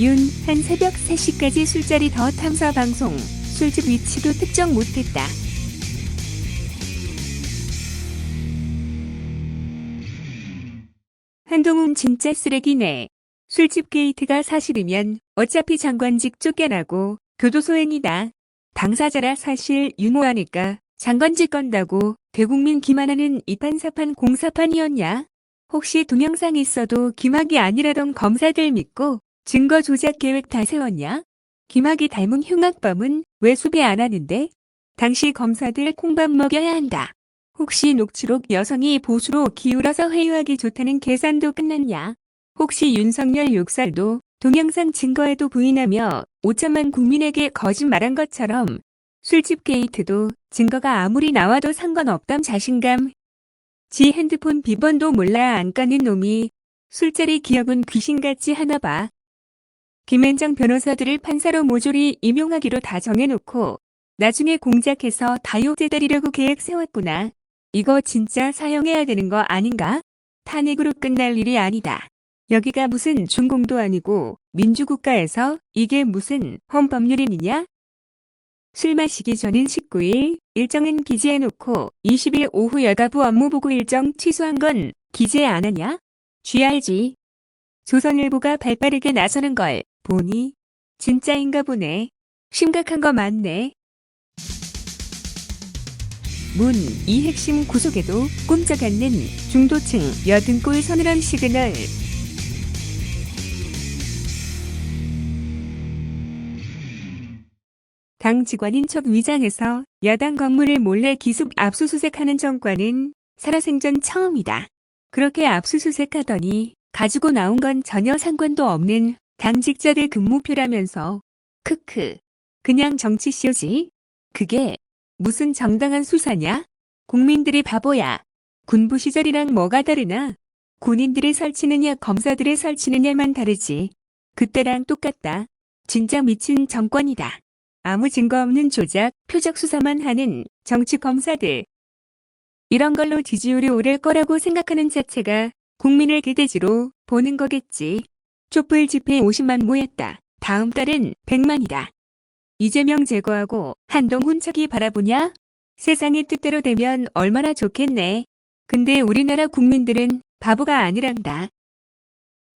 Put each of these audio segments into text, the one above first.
윤, 한 새벽 3시까지 술자리 더 탐사 방송. 술집 위치도 특정 못했다. 한동훈 진짜 쓰레기네. 술집 게이트가 사실이면 어차피 장관직 쫓겨나고 교도소행이다. 당사자라 사실 유무하니까 장관직 건다고 대국민 기만하는 이판사판 공사판이었냐? 혹시 동영상 있어도 김학이 아니라던 검사들 믿고 증거 조작 계획 다 세웠냐? 김학이 닮은 흉악범은 왜 수배 안 하는데? 당시 검사들 콩밥 먹여야 한다. 혹시 녹취록 여성이 보수로 기울어서 회유하기 좋다는 계산도 끝났냐? 혹시 윤석열 욕설도 동영상 증거에도 부인하며 5천만 국민에게 거짓말한 것처럼 술집 게이트도 증거가 아무리 나와도 상관없담 자신감. 지 핸드폰 비번도 몰라 안 까는 놈이 술자리 기억은 귀신같이 하나 봐. 김앤장 변호사들을 판사로 모조리 임용하기로 다 정해놓고 나중에 공작해서 다욕제 다리려고 계획 세웠구나. 이거 진짜 사형해야 되는 거 아닌가? 탄핵으로 끝날 일이 아니다. 여기가 무슨 중공도 아니고 민주국가에서 이게 무슨 헌법률이냐? 술 마시기 전인 19일 일정은 기재해놓고 20일 오후 여가부 업무보고 일정 취소한 건 기재 안 하냐? GRG. 조선일보가 발빠르게 나서는 걸 보니 진짜인가 보네. 심각한 거 맞네. 문, 이 핵심 구속에도 꼼짝 않는 중도층 여등골 서늘한 시그널. 당 직원인 척 위장해서 야당 건물을 몰래 기습 압수수색하는 정권은 살아생전 처음이다. 그렇게 압수수색하더니 가지고 나온 건 전혀 상관도 없는 당직자들 근무표라면서. 크크. 그냥 정치쇼지. 그게 무슨 정당한 수사냐? 국민들이 바보야. 군부 시절이랑 뭐가 다르나? 군인들이 설치느냐 검사들이 설치느냐만 다르지. 그때랑 똑같다. 진짜 미친 정권이다. 아무 증거 없는 조작, 표적 수사만 하는 정치 검사들. 이런 걸로 지지율이 오를 거라고 생각하는 자체가 국민을 개돼지로 보는 거겠지. 촛불 집회 50만 모였다. 다음 달엔 100만이다. 이재명 제거하고 한동훈 차기 바라보냐? 세상이 뜻대로 되면 얼마나 좋겠네. 근데 우리나라 국민들은 바보가 아니란다.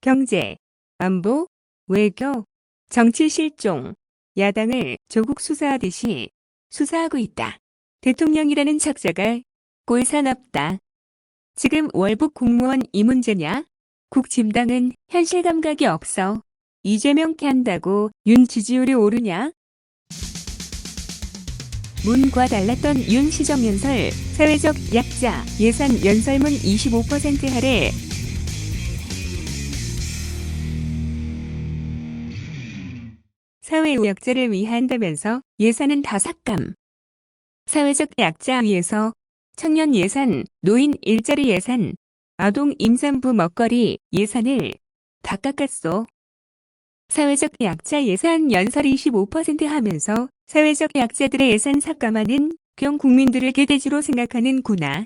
경제, 안보, 외교, 정치 실종. 야당을 조국 수사하듯이 수사하고 있다. 대통령이라는 척자가 꼴사납다. 지금 월북 공무원 이 문제냐? 국짐당은 현실 감각이 없어. 이재명 캔다고 윤 지지율이 오르냐? 문과 달랐던 윤 시정연설, 사회적 약자, 예산 연설문 25% 할애. 사회우약자를 위한다면서 예산은 다 삭감. 사회적 약자 위해서 청년 예산, 노인 일자리 예산, 아동 임산부 먹거리 예산을 다 깎았어. 사회적 약자 예산 연설 25% 하면서 사회적 약자들의 예산 삭감하는 병 국민들을 개돼지로 생각하는구나.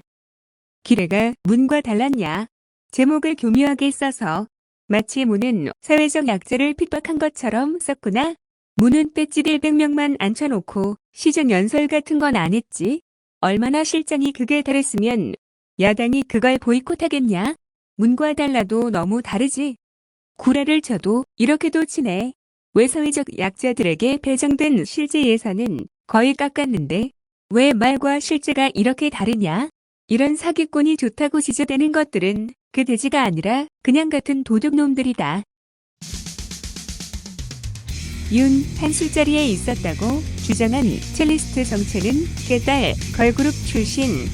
기레가 문과 달랐냐? 제목을 교묘하게 써서 마치 문은 사회적 약자를 핍박한 것처럼 썼구나. 문은 배지 100명만 앉혀놓고 시정 연설 같은 건 안 했지. 얼마나 실정이 극에 달했으면 야당이 그걸 보이콧하겠냐? 문과 달라도 너무 다르지. 구라를 쳐도 이렇게도 치네. 왜 사회적 약자들에게 배정된 실제 예산은 거의 깎았는데 왜 말과 실제가 이렇게 다르냐? 이런 사기꾼이 좋다고 지저대는 것들은 그 돼지가 아니라 그냥 같은 도둑놈들이다. 윤, 한 술자리에 있었다고 주장한 첼리스트 정체는 깨달 걸그룹 출신.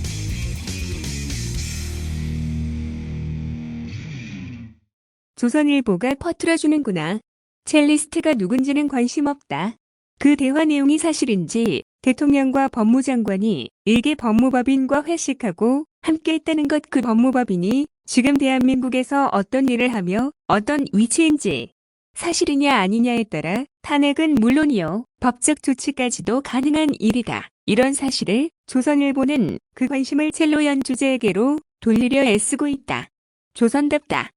조선일보가 퍼뜨려주는구나. 첼리스트가 누군지는 관심 없다. 그 대화 내용이 사실인지 대통령과 법무장관이 일개 법무법인과 회식하고 함께했다는 것, 그 법무법인이 지금 대한민국에서 어떤 일을 하며 어떤 위치인지 사실이냐 아니냐에 따라 탄핵은 물론이요, 법적 조치까지도 가능한 일이다. 이런 사실을 조선일보는 그 관심을 첼로 연주자에게로 돌리려 애쓰고 있다. 조선답다.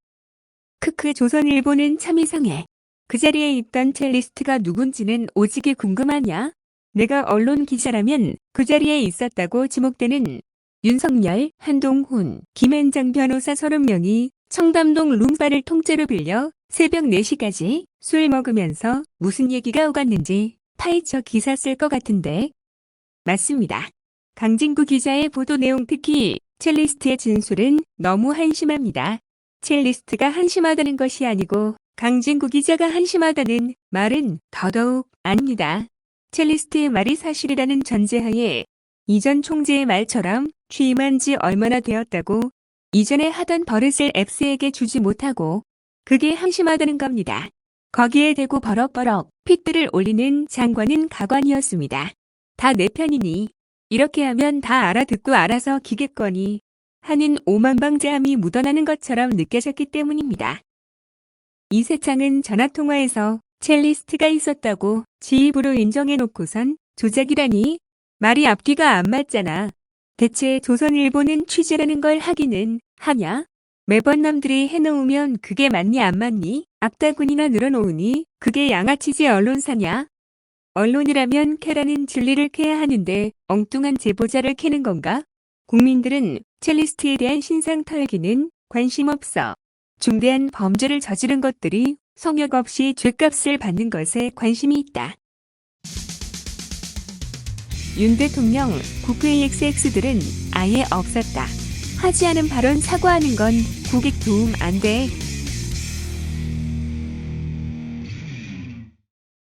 크크. 조선일보는 참 이상해. 그 자리에 있던 첼리스트가 누군지는 오직이 궁금하냐? 내가 언론 기자라면 그 자리에 있었다고 지목되는 윤석열, 한동훈, 김앤장 변호사 30명이 청담동 룸바를 통째로 빌려 새벽 4시까지 술 먹으면서 무슨 얘기가 오갔는지 파헤쳐 기사 쓸 것 같은데. 맞습니다. 강진구 기자의 보도 내용 특히 첼리스트의 진술은 너무 한심합니다. 첼리스트가 한심하다는 것이 아니고 강진구 기자가 한심하다는 말은 더더욱 아닙니다. 첼리스트의 말이 사실이라는 전제하에 이전 총재의 말처럼 취임한 지 얼마나 되었다고 이전에 하던 버릇을 X에게 주지 못하고 그게 한심하다는 겁니다. 거기에 대고 버럭버럭 핏들을 올리는 장관은 가관이었습니다. 다 내 편이니 이렇게 하면 다 알아듣고 알아서 기겠거니 하는 오만방자함이 묻어나는 것처럼 느껴졌기 때문입니다. 이세창은 전화통화에서 첼리스트가 있었다고 지 입으로 인정해놓고선 조작이라니 말이 앞뒤가 안 맞잖아. 대체 조선일보는 취재라는 걸 하기는 하냐? 매번 남들이 해놓으면 그게 맞니 안 맞니? 악다군이나 늘어놓으니 그게 양아치지 언론사냐? 언론이라면 캐라는 진리를 캐야 하는데 엉뚱한 제보자를 캐는 건가? 국민들은 첼리스트에 대한 신상 털기는 관심 없어. 중대한 범죄를 저지른 것들이 성역 없이 죗값을 받는 것에 관심이 있다. 윤 대통령 국회 XX들은 아예 없었다. 하지 않은 발언 사과하는 건 국익 도움 안 돼.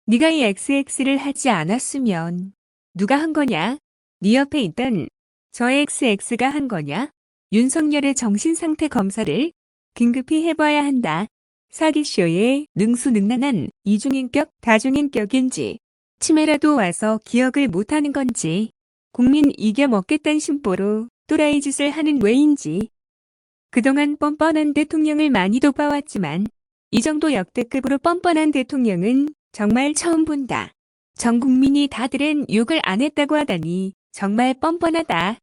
네가 이 XX를 하지 않았으면 누가 한 거냐? 네 옆에 있던 저 XX가 한 거냐? 윤석열의 정신상태 검사를 긴급히 해봐야 한다. 사기쇼에 능수능란한 이중인격, 다중인격인지 치매라도 와서 기억을 못하는 건지 국민 이겨먹겠다는 심보로 또라이 짓을 하는 왜인지. 그동안 뻔뻔한 대통령을 많이도 봐왔지만 이 정도 역대급으로 뻔뻔한 대통령은 정말 처음 본다. 전 국민이 다들은 욕을 안 했다고 하다니 정말 뻔뻔하다.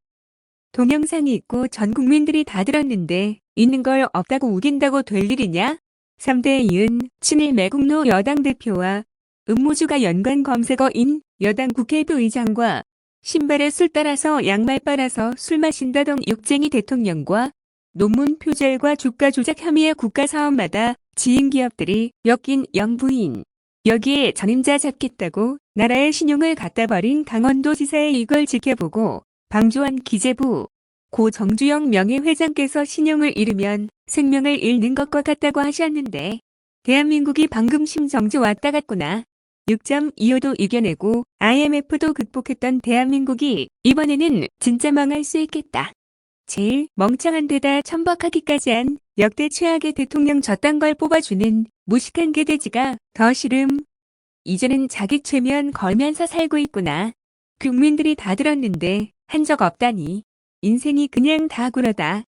동영상이 있고 전 국민들이 다 들었는데 있는 걸 없다고 우긴다고 될 일이냐? 3대 이은 친일 매국노 여당 대표와 음모주가 연관 검색어인 여당 국회의장과 신발에 술 따라서 양말 빨아서 술 마신다던 욕쟁이 대통령과 논문 표절과 주가 조작 혐의의 국가사업마다 지인 기업들이 엮인 영부인. 여기에 전임자 잡겠다고 나라의 신용을 갖다 버린 강원도지사의 이걸 지켜보고 방조한 기재부 고 정주영 명예회장께서 신용을 잃으면 생명을 잃는 것과 같다고 하셨는데 대한민국이 방금 심정지 왔다 갔구나. 6.25도 이겨내고 IMF도 극복했던 대한민국이 이번에는 진짜 망할 수 있겠다. 제일 멍청한 데다 천박하기까지 한 역대 최악의 대통령 저딴 걸 뽑아주는 무식한 개돼지가 더 싫음. 이제는 자기 최면 걸면서 살고 있구나. 국민들이 다 들었는데 한 적 없다니. 인생이 그냥 다 굴어다.